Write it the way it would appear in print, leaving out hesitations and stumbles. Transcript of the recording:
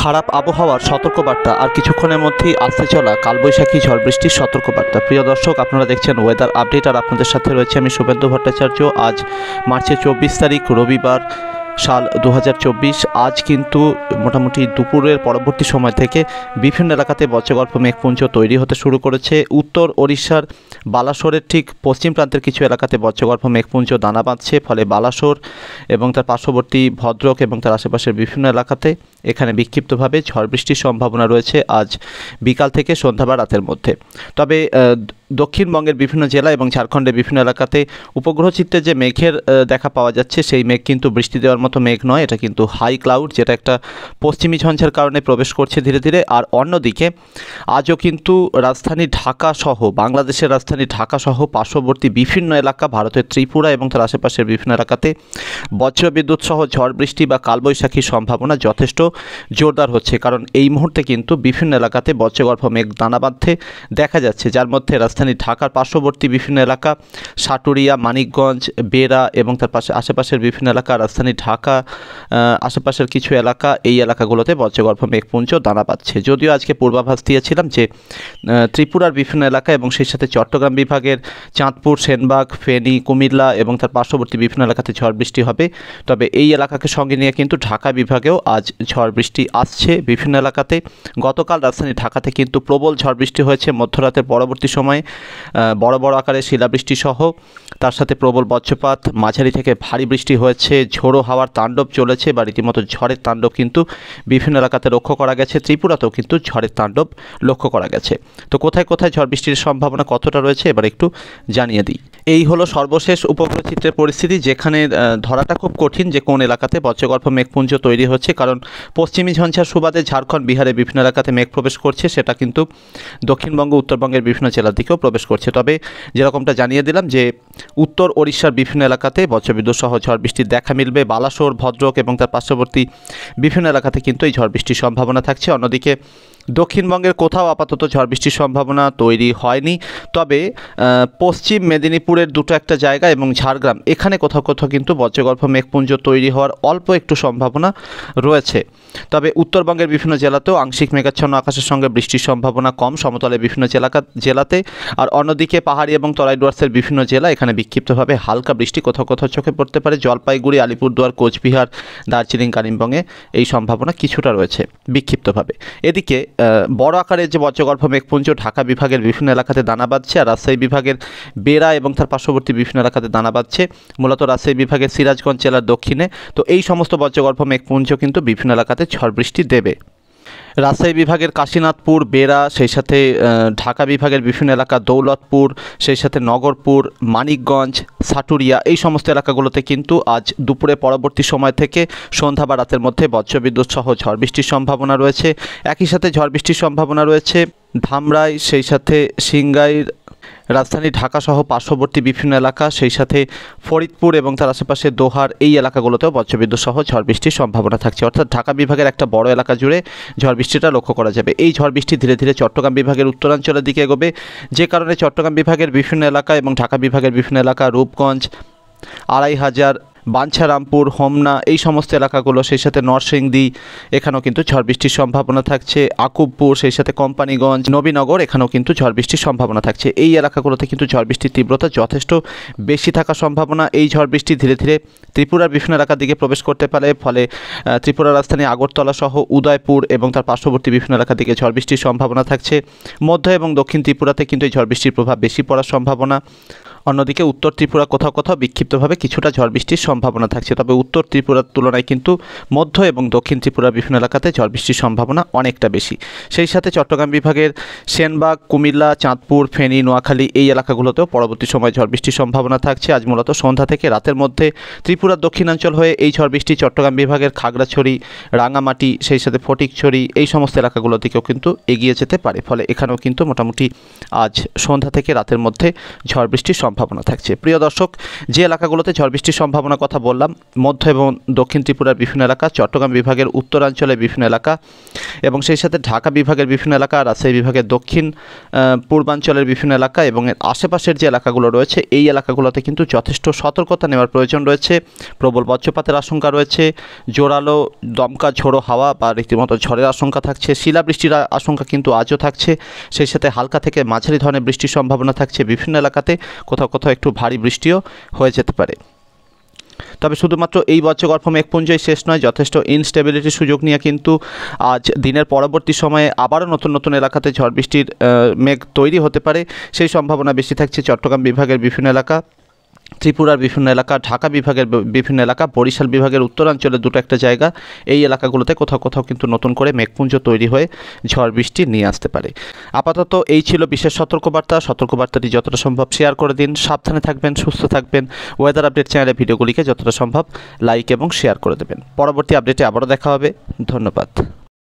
খারাপ আবহাওয়ার সতর্কবার্তা আর কিছুক্ষণের মধ্যেই আসতে চলা কালবৈশাখী ঝড় বৃষ্টির সতর্কবার্তা। প্রিয় দর্শক, আপনারা দেখছেন ওয়েদার আপডেট আর আপনাদের সাথে রয়েছে আমি শুভেন্দু ভট্টাচার্য। আজ মার্চের 24 তারিখ রবিবার, সাল 2024। আজ কিন্তু মোটামুটি দুপুরের পরবর্তী সময় থেকে বিভিন্ন এলাকাতে বজ্রগর্ভ মেঘপুঞ্জ তৈরি হতে শুরু করেছে। উত্তর ওড়িশার বালাসোরের ঠিক পশ্চিম প্রান্তের কিছু এলাকাতে বজ্রগর্ভ মেঘপুঞ্জ দানা বাঁধছে, ফলে বালাসোর এবং তার পার্শ্ববর্তী ভদ্রক এবং তার আশেপাশের বিভিন্ন এলাকাতে এখানে বিক্ষিপ্তভাবে ঝড় বৃষ্টির সম্ভাবনা রয়েছে আজ বিকাল থেকে সন্ধ্যা বা রাতের মধ্যে। তবে দক্ষিণবঙ্গের বিভিন্ন জেলা এবং ঝাড়খণ্ডের বিভিন্ন এলাকাতে উপগ্রহ চিত্রে যে মেঘের দেখা পাওয়া যাচ্ছে, সেই মেঘ কিন্তু বৃষ্টি দেওয়ার মতো মেঘ নয়। এটা কিন্তু হাই ক্লাউড, যেটা একটা পশ্চিমী ঝঞ্ঝার কারণে প্রবেশ করছে ধীরে ধীরে। আর অন্যদিকে আজও কিন্তু রাজধানী ঢাকা সহ, বাংলাদেশের রাজধানী ঢাকা সহ পার্শ্ববর্তী বিভিন্ন এলাকা, ভারতের ত্রিপুরা এবং তার আশেপাশের বিভিন্ন এলাকাতে বজ্রবিদ্যুৎ সহ ঝড় বৃষ্টি বা কালবৈশাখীর সম্ভাবনা যথেষ্ট জোরদার হচ্ছে। কারণ এই মুহূর্তে কিন্তু বিভিন্ন এলাকাতে বজ্রগর্ভ মেঘ দানা বাঁধতে দেখা যাচ্ছে, যার মধ্যে রাজধানী ঢাকার পার্শ্ববর্তী বিভিন্ন এলাকা, সাটুরিয়া, মানিকগঞ্জ, বেড়া এবং তার আশেপাশের বিভিন্ন এলাকা, রাজধানী ঢাকা আশেপাশের কিছু এলাকা, এই এলাকাগুলোতে বজ্রগর্ভ মেঘপুঞ্জ দানা বাঁধছে। যদিও আজকে পূর্বাভাস দিয়েছিলাম যে ত্রিপুরার বিভিন্ন এলাকা এবং সেই সাথে চট্টগ্রাম বিভাগের চাঁদপুর, সেনবাগ, ফেনী, কুমিল্লা এবং তার পার্শ্ববর্তী বিভিন্ন এলাকাতে ঝড় বৃষ্টি হবে। তবে এই এলাকাকে সঙ্গে নিয়ে কিন্তু ঢাকা বিভাগেও আজ ঝড় বৃষ্টি আসছে বিভিন্ন এলাকাতে। গতকাল রাজধানী ঢাকাতে কিন্তু প্রবল ঝড় বৃষ্টি হয়েছে মধ্যরাতের পরবর্তী সময়ে, বড় বড় আকারে শিলাবৃষ্টি সহ তার সাথে প্রবল বজ্রপাত, মাঝারি থেকে ভারী বৃষ্টি হয়েছে, ঝোড়ো হাওয়ার তাণ্ডব চলেছে বা রীতিমতো ঝড়ের তাণ্ডব কিন্তু বিভিন্ন এলাকাতে লক্ষ্য করা গেছে। ত্রিপুরাতেও কিন্তু ঝড়ের তাণ্ডব লক্ষ্য করা গেছে। তো কোথায় কোথায় ঝড় বৃষ্টির সম্ভাবনা কতটা রয়েছে এবার একটু জানিয়ে দিই। এই হলো সর্বশেষ উপগ্রহ চিত্রের পরিস্থিতি, যেখানে ধরাটা খুব কঠিন যে কোন এলাকাতে বজ্রগর্ভ মেঘপুঞ্জ তৈরি হচ্ছে, কারণ পশ্চিমী ঝঞ্ঝার সুবাদে ঝাড়খণ্ড, বিহারের বিভিন্ন এলাকাতে মেঘ প্রবেশ করছে, সেটা কিন্তু দক্ষিণবঙ্গ, উত্তরবঙ্গের বিভিন্ন জেলার দিকেও প্রবেশ করছে। তবে যেরকমটা জানিয়ে দিলাম যে উত্তর ওড়িশার বিভিন্ন এলাকাতে বজ্রবিদ্যুৎ সহ ঝড় বৃষ্টির দেখা মিলবে। বালাসোর, ভদ্রক এবং তার পার্শ্ববর্তী বিভিন্ন এলাকাতে কিন্তু এই ঝড় বৃষ্টির সম্ভাবনা থাকছে। অন্যদিকে দক্ষিণবঙ্গের কোথাও আপাতত ঝড় বৃষ্টির সম্ভাবনা তৈরি হয়নি। তবে পশ্চিম মেদিনীপুরের দুটো একটা জায়গা এবং ঝাড়গ্রাম, এখানে কোথাও কোথাও কিন্তু বজ্রগর্ভ মেঘপুঞ্জ তৈরি হওয়ার অল্প একটু সম্ভাবনা রয়েছে। তবে উত্তরবঙ্গের বিভিন্ন জেলাতেও আংশিক মেঘাচ্ছন্ন আকাশের সঙ্গে বৃষ্টির সম্ভাবনা কম, সমতলের বিভিন্ন জেলাতে। আর অন্যদিকে পাহাড়ি এবং তরাই ডুয়ার্সের বিভিন্ন জেলা, এখানে বিক্ষিপ্তভাবে হালকা বৃষ্টি কোথাও কোথাও চোখে পড়তে পারে। জলপাইগুড়ি, আলিপুরদুয়ার, কোচবিহার, দার্জিলিং, কালিম্পংয়ে এই সম্ভাবনা কিছুটা রয়েছে বিক্ষিপ্তভাবে। এদিকে বড় আকারের যে বজ্রগর্ভ মেঘপুঞ্জ ঢাকা বিভাগের বিভিন্ন এলাকাতে দানা বাঁধছে, আর রাজশাহী বিভাগের বেড়া এবং তার পার্শ্ববর্তী বিভিন্ন এলাকাতে দানা বাঁধছে, মূলত রাজশাহী বিভাগের সিরাজগঞ্জ জেলার দক্ষিণে। তো এই সমস্ত বজ্রগর্ভ মেঘপুঞ্জ কিন্তু বিভিন্ন এলাকাতে ঝড় বৃষ্টি দেবে। রাজশাহী বিভাগের কাশীনাথপুর, বেড়া, সেই সাথে ঢাকা বিভাগের বিভিন্ন এলাকা, দৌলতপুর, সেই সাথে নগরপুর, মানিকগঞ্জ, সাটুরিয়া, এই সমস্ত এলাকাগুলোতে কিন্তু আজ দুপুরে পরবর্তী সময় থেকে সন্ধ্যা বা রাতের মধ্যে বজ্রবিদ্যুৎ সহ ঝড় বৃষ্টির সম্ভাবনা রয়েছে। একই সাথে ঝড় বৃষ্টির সম্ভাবনা রয়েছে ধামরাই, সেই সাথে সিংগাইর, রাজধানী ঢাকা সহ পার্শ্ববর্তী বিভিন্ন এলাকা, সেই সাথে ফরিদপুর এবং তার আশেপাশে দোহার, এই এলাকাগুলোতেও বজ্রবিদ্যুৎ সহ ঝড় বৃষ্টির সম্ভাবনা থাকছে। অর্থাৎ ঢাকা বিভাগের একটা বড় এলাকা জুড়ে ঝড় বৃষ্টিটা লক্ষ্য করা যাবে। এই ঝড় বৃষ্টি ধীরে ধীরে চট্টগ্রাম বিভাগের উত্তরাঞ্চলের দিকে এগোবে, যে কারণে চট্টগ্রাম বিভাগের বিভিন্ন এলাকা এবং ঢাকা বিভাগের বিভিন্ন এলাকা, রূপগঞ্জ, আড়াইহাজার, বাঞ্ছারামপুর, হোমনা, এই সমস্ত এলাকাগুলো, সেই সাথে নরসিংদী, এখানেও কিন্তু ঝড় বৃষ্টির সম্ভাবনা থাকছে। আকুবপুর, সেই সাথে কোম্পানিগঞ্জ, নবীনগর, এখানেও কিন্তু ঝড় বৃষ্টির সম্ভাবনা থাকছে। এই এলাকাগুলোতে কিন্তু ঝড় বৃষ্টির তীব্রতা যথেষ্ট বেশি থাকার সম্ভাবনা। এই ঝড় বৃষ্টি ধীরে ধীরে ত্রিপুরার বিভিন্ন এলাকার দিকে প্রবেশ করতে পারে, ফলে ত্রিপুরার রাজধানী আগরতলা সহ উদয়পুর এবং তার পার্শ্ববর্তী বিভিন্ন এলাকার দিকে ঝড় বৃষ্টির সম্ভাবনা থাকছে। মধ্য এবং দক্ষিণ ত্রিপুরাতে কিন্তু এই ঝড় বৃষ্টির প্রভাব বেশি পড়ার সম্ভাবনা। অন্যদিকে উত্তর ত্রিপুরা কোথাও কোথাও বিক্ষিপ্তভাবে কিছুটা ঝড় বৃষ্টির সম্ভাবনা থাকছে। তবে উত্তর ত্রিপুরার তুলনায় কিন্তু মধ্য এবং দক্ষিণ ত্রিপুরার বিভিন্ন এলাকাতে ঝড় বৃষ্টির সম্ভাবনা অনেকটা বেশি। সেই সাথে চট্টগ্রাম বিভাগের সেনবাগ, কুমিল্লা, চাঁদপুর, ফেনী, নোয়াখালী, এই এলাকাগুলোতেও পরবর্তী সময় ঝড় বৃষ্টির সম্ভাবনা থাকছে। আজ মূলত সন্ধ্যা থেকে রাতের মধ্যে ত্রিপুরার দক্ষিণাঞ্চল হয়ে এই ঝড় বৃষ্টি চট্টগ্রাম বিভাগের খাগড়াছড়ি, রাঙামাটি, সেই সাথে ফটিকছড়ি, এই সমস্ত এলাকাগুলোর দিকেও কিন্তু এগিয়ে যেতে পারে। ফলে এখানেও কিন্তু মোটামুটি আজ সন্ধ্যা থেকে রাতের মধ্যে ঝড় বৃষ্টির সম্ভাবনা থাকছে। প্রিয় দর্শক, যে এলাকাগুলোতে ঝড় বৃষ্টির সম্ভাবনার কথা বললাম, মধ্য এবং দক্ষিণ ত্রিপুরার বিভিন্ন এলাকা, চট্টগ্রাম বিভাগের উত্তরাঞ্চলের বিভিন্ন এলাকা, এবং সেই সাথে ঢাকা বিভাগের বিভিন্ন এলাকা, রাজশাহী বিভাগের দক্ষিণ পূর্বাঞ্চলের বিভিন্ন এলাকা এবং এর আশেপাশের যে এলাকাগুলো রয়েছে এই এলাকাগুলোতে কিন্তু যথেষ্ট সতর্কতা নেওয়ার প্রয়োজন রয়েছে। প্রবল বজ্রপাতের আশঙ্কা রয়েছে, জোরালো দমকা ঝোড়ো হাওয়া বা রীতিমতো ঝড়ের আশঙ্কা থাকছে, শিলাবৃষ্টির আশঙ্কা কিন্তু আজও থাকছে। সেই সাথে হালকা থেকে মাঝারি ধরনের বৃষ্টির সম্ভাবনা থাকছে। বিভিন্ন এলাকাতে কোথাও কোথাও একটু ভারী বৃষ্টিও হয়ে যেতে পারে। তবে শুধুমাত্র এই বজ্রগর্ভ মেঘপুঞ্জই শেষ নয়, যথেষ্ট ইনস্টেবিলিটির সুযোগ নিয়ে কিন্তু আজ দিনের পরবর্তী সময়ে আবারও নতুন নতুন এলাকাতে ঝড় বৃষ্টির মেঘ তৈরি হতে পারে। সেই সম্ভাবনা বেশি থাকছে চট্টগ্রাম বিভাগের বিভিন্ন এলাকা, ত্রিপুরার বিভিন্ন এলাকা, ঢাকা বিভাগের বিভিন্ন এলাকা, বরিশাল বিভাগের উত্তরাঞ্চলের দুটো একটা জায়গা, এই এলাকাগুলোতে কোথাও কোথাও কিন্তু নতুন করে মেঘপুঞ্জ তৈরি হয়ে ঝড় বৃষ্টি নিয়ে আসতে পারে। আপাতত এই ছিল বিশেষ সতর্কবার্তা। সতর্কবার্তাটি যতটা সম্ভব শেয়ার করে দিন। সাবধানে থাকবেন, সুস্থ থাকবেন। ওয়েদার আপডেট চ্যানেলের ভিডিওগুলিকে যতটা সম্ভব লাইক এবং শেয়ার করে দেবেন। পরবর্তী আপডেটে আবারও দেখা হবে। ধন্যবাদ।